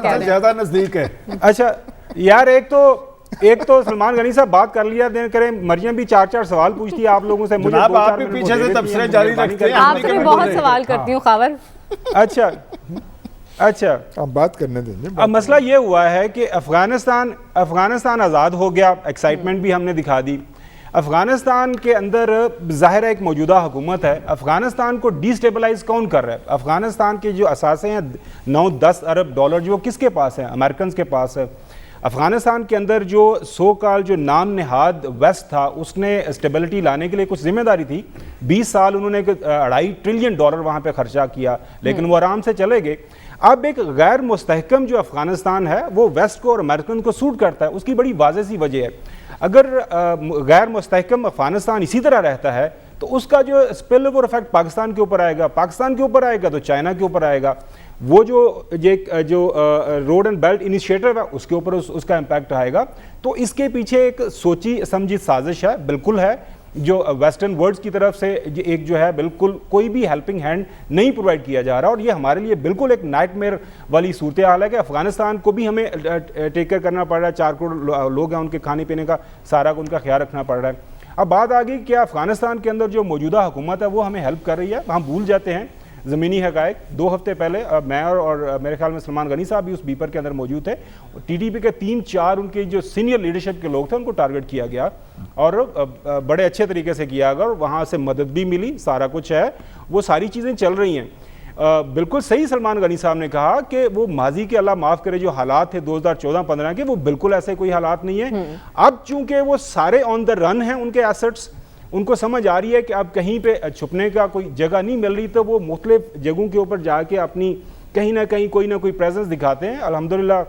کم زیادہ نزدیک ہے. اچھا یار، ایک تو سلمان غنی صاحب بات کر لیا دیں کریں، مریم بھی 4 سوال پوچھتی ہے آپ لوگوں سے. مجھے آپ بھی پیچھے سے تبصرے جاری رکھتے ہیں. آپ سے بہت سوال کرتی ہوں خاور. اچھا آپ بات کرنے دیں. اب مسئلہ یہ ہوا ہے کہ افغانستان آزاد ہو گیا، ایکسائٹمنٹ بھی ہم نے دکھا دی. افغانستان کے اندر ظاہر ایک موجودہ حکومت ہے. افغانستان کو ڈی سٹیبلائز کون کر رہا ہے؟ افغانستان کے جو اثاثے ہیں 9-10 ارب ڈالر جو کس کے پاس ہیں؟ امریکنز کے پاس ہے. افغانستان کے اندر جو سو کال جو نام نہاد ویسٹ تھا، اس نے اسٹیبلٹی لانے کے لیے کچھ ذمہ داری تھی. 20 سال انہوں نے $2.5 ٹریلین وہاں پہ خرچہ کیا، لیکن وہ آرام سے چلے گئے. اب ایک غیر مستحکم جو افغانستان ہے وہ ویسٹ کو اور امریکن کو سوٹ کرتا ہے. اس کی بڑی واضح سی وجہ ہے، اگر غیر مستحکم افغانستان اسی طرح رہتا ہے تو اس کا جو اسپل اوور افیکٹ پاکستان کے اوپر آئے گا، پاکستان کے اوپر آئے گا تو چائنا کے اوپر آئے گا. وہ جو روڈ اینڈ بیلٹ انیشیٹو ہے اس کے اوپر اس کا امپیکٹ آئے گا. تو اس کے پیچھے ایک سوچی سمجھی سازش ہے، بالکل ہے، جو ویسٹرن ورلڈز کی طرف سے ایک جو ہے بالکل کوئی بھی ہیلپنگ ہینڈ نہیں پرووائڈ کیا جا رہا. اور یہ ہمارے لیے بالکل ایک نائٹ میئر والی صورتحال ہے کہ افغانستان کو بھی ہمیں ٹیک کیئر کرنا پڑ رہا ہے. 4 کروڑ لوگ ہیں، ان کے کھانے پینے کا سارا ان کا خیال رکھنا پڑ رہا ہے. اب بات آ گئی کہ افغانستان کے اندر جو موجودہ حکومت ہے وہ ہمیں ہیلپ کر رہی ہے. ہم بھول جاتے ہیں زمینی حقائق. 2 ہفتے پہلے میں اور میرے خیال میں سلمان غنی صاحب بھی اس بیپر کے اندر موجود تھے. ٹی ٹی پی کے 3-4 ان کے جو سینئر لیڈرشپ کے لوگ تھے ان کو ٹارگٹ کیا گیا اور بڑے اچھے طریقے سے کیا گیا اور وہاں سے مدد بھی ملی. سارا کچھ ہے، وہ ساری چیزیں چل رہی ہیں. بالکل صحیح سلمان غنی صاحب نے کہا کہ وہ ماضی کے اللہ معاف کرے جو حالات تھے 2014-15 کے، وہ بالکل ایسے کوئی حالات نہیں ہیں. اب چونکہ وہ سارے آن دا رن ہیں ان کے ایسٹس، ان کو سمجھ آ رہی ہے کہ اب کہیں پہ چھپنے کا کوئی جگہ نہیں مل رہی، تو وہ مختلف جگہوں کے اوپر جا کے اپنی کہیں نہ کہیں کوئی نہ کوئی پریزنس دکھاتے ہیں. الحمدللہ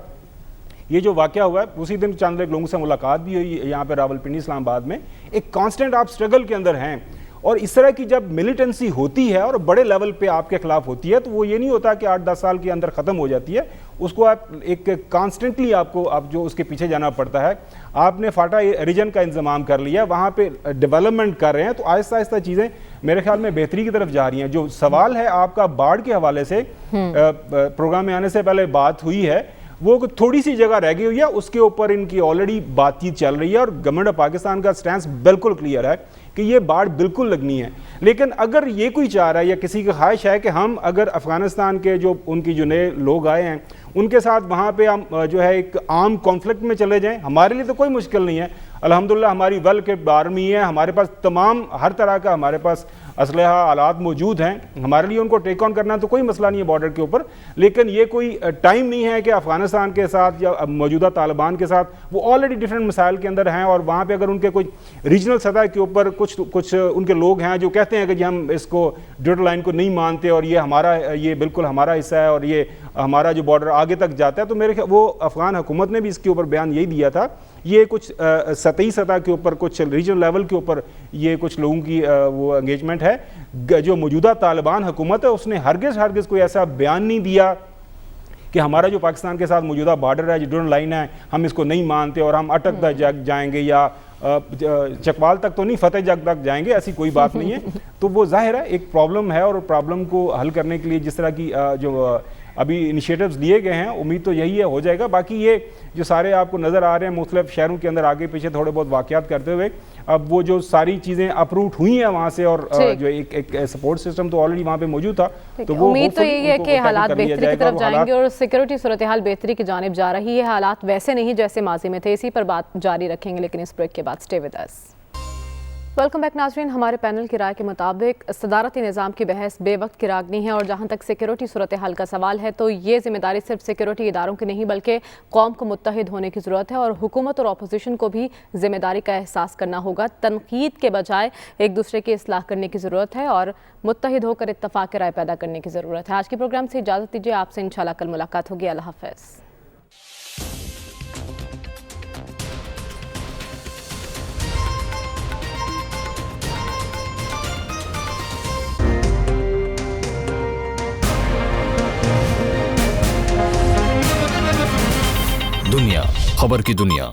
یہ جو واقعہ ہوا ہے، اسی دن چند ایک لوگوں سے ملاقات بھی ہوئی یہاں پہ راولپنڈی اسلام آباد میں. ایک کانسٹنٹ آپ سٹرگل کے اندر ہیں اور اس طرح کی جب ملیٹنسی ہوتی ہے اور بڑے لیول پہ آپ کے خلاف ہوتی ہے تو وہ یہ نہیں ہوتا کہ 8-10 سال کے اندر ختم ہو جاتی ہے. اس کو آپ ایک کانسٹنٹلی آپ جو اس کے پیچھے جانا پڑتا ہے. آپ نے فاٹا ریجن کا انضمام کر لیا, وہاں پہ ڈیولپمنٹ کر رہے ہیں, تو آہستہ آہستہ چیزیں میرے خیال میں بہتری کی طرف جا رہی ہیں. جو سوال ہے آپ کا باڑھ کے حوالے سے, پروگرام میں آنے سے پہلے بات ہوئی ہے, وہ تھوڑی سی جگہ رہ گئی ہوئی ہے, اس کے اوپر ان کی آلریڈی بات چیت چل رہی ہے اور گورنمنٹ آف پاکستان کا سٹینس بالکل کلیئر ہے کہ یہ باڑھ بالکل لگنی ہے. لیکن اگر یہ کوئی چاہ رہا ہے یا کسی کی خواہش ہے کہ ہم اگر افغانستان کے جو ان کی جو نئے لوگ آئے ہیں ان کے ساتھ وہاں پہ ہم جو ہے ایک عام کانفلکٹ میں چلے جائیں, ہمارے لیے تو کوئی مشکل نہیں ہے. الحمدللہ ہماری ویل ایکوپڈ آرمی ہے, ہمارے پاس تمام ہر طرح کا ہمارے پاس اسلحہ آلات موجود ہیں, ہمارے لیے ان کو ٹیک آن کرنا تو کوئی مسئلہ نہیں ہے بارڈر کے اوپر. لیکن یہ کوئی ٹائم نہیں ہے کہ افغانستان کے ساتھ یا موجودہ طالبان کے ساتھ وہ آلریڈی ڈفرینٹ مسائل کے اندر ہیں, اور وہاں پہ اگر ان کے کوئی ریجنل سطح کے اوپر کچھ ان کے لوگ ہیں جو کہتے ہیں کہ جی ہم اس کو ڈیوٹر لائن کو نہیں مانتے اور یہ بالکل ہمارا حصہ ہے اور یہ ہمارا جو بارڈر آگے تک جاتا ہے, تو میرے وہ افغان حکومت نے بھی اس کے اوپر بیان یہی دیا تھا. یہ کچھ سطحی سطح کے اوپر, کچھ ریجنل لیول کے اوپر یہ کچھ لوگوں کی وہ انگیجمنٹ ہے. جو موجودہ طالبان حکومت ہے اس نے ہرگز کوئی ایسا بیان نہیں دیا کہ ہمارا جو پاکستان کے ساتھ موجودہ بارڈر ہے, جو ڈیوٹر لائن ہے, ہم اس کو نہیں مانتے اور ہم اٹک تک جائیں گے یا چکوال تک تو نہیں, فتح جنگ تک جائیں گے, ایسی کوئی بات نہیں ہے. تو وہ ظاہر ہے ایک پرابلم ہے, اور پرابلم کو حل کرنے کے لیے جس طرح کی جو ابھی انیشیٹوز لیے گئے ہیں, امید تو یہی ہے ہو جائے گا. باقی یہ جو سارے آپ کو نظر آ رہے ہیں مختلف شہروں کے اندر آگے پیچھے تھوڑے بہت واقعات کرتے ہوئے, اب وہ جو ساری چیزیں اپروٹ ہوئی ہیں وہاں سے, اور جو ایک سپورٹ سسٹم تو آلریڈی وہاں پہ موجود تھا, تو وہ امید تو یہی ہے کہ حالات بہتری کی طرف جائیں گے اور سیکورٹی صورتحال بہتری کی جانب جا رہی ہے. حالات ویسے نہیں جیسے ماضی میں تھے, اسی پر بات جاری رکھیں گے لیکن اس بریک کے بعد. Stay with us. Welcome back ناظرین. ہمارے پینل کی رائے کے مطابق صدارتی نظام کی بحث بے وقت کی راگنی ہے, اور جہاں تک سیکورٹی صورتحال کا سوال ہے تو یہ ذمہ داری صرف سیکورٹی اداروں کی نہیں بلکہ قوم کو متحد ہونے کی ضرورت ہے, اور حکومت اور اپوزیشن کو بھی ذمہ داری کا احساس کرنا ہوگا. تنقید کے بجائے ایک دوسرے کی اصلاح کرنے کی ضرورت ہے اور متحد ہو کر اتفاق رائے پیدا کرنے کی ضرورت ہے. آج کے پروگرام سے اجازت دیجیے, آپ سے انشاءاللہ کل ملاقات ہوگی. اللہ حافظ. دنیا خبر کی دنیا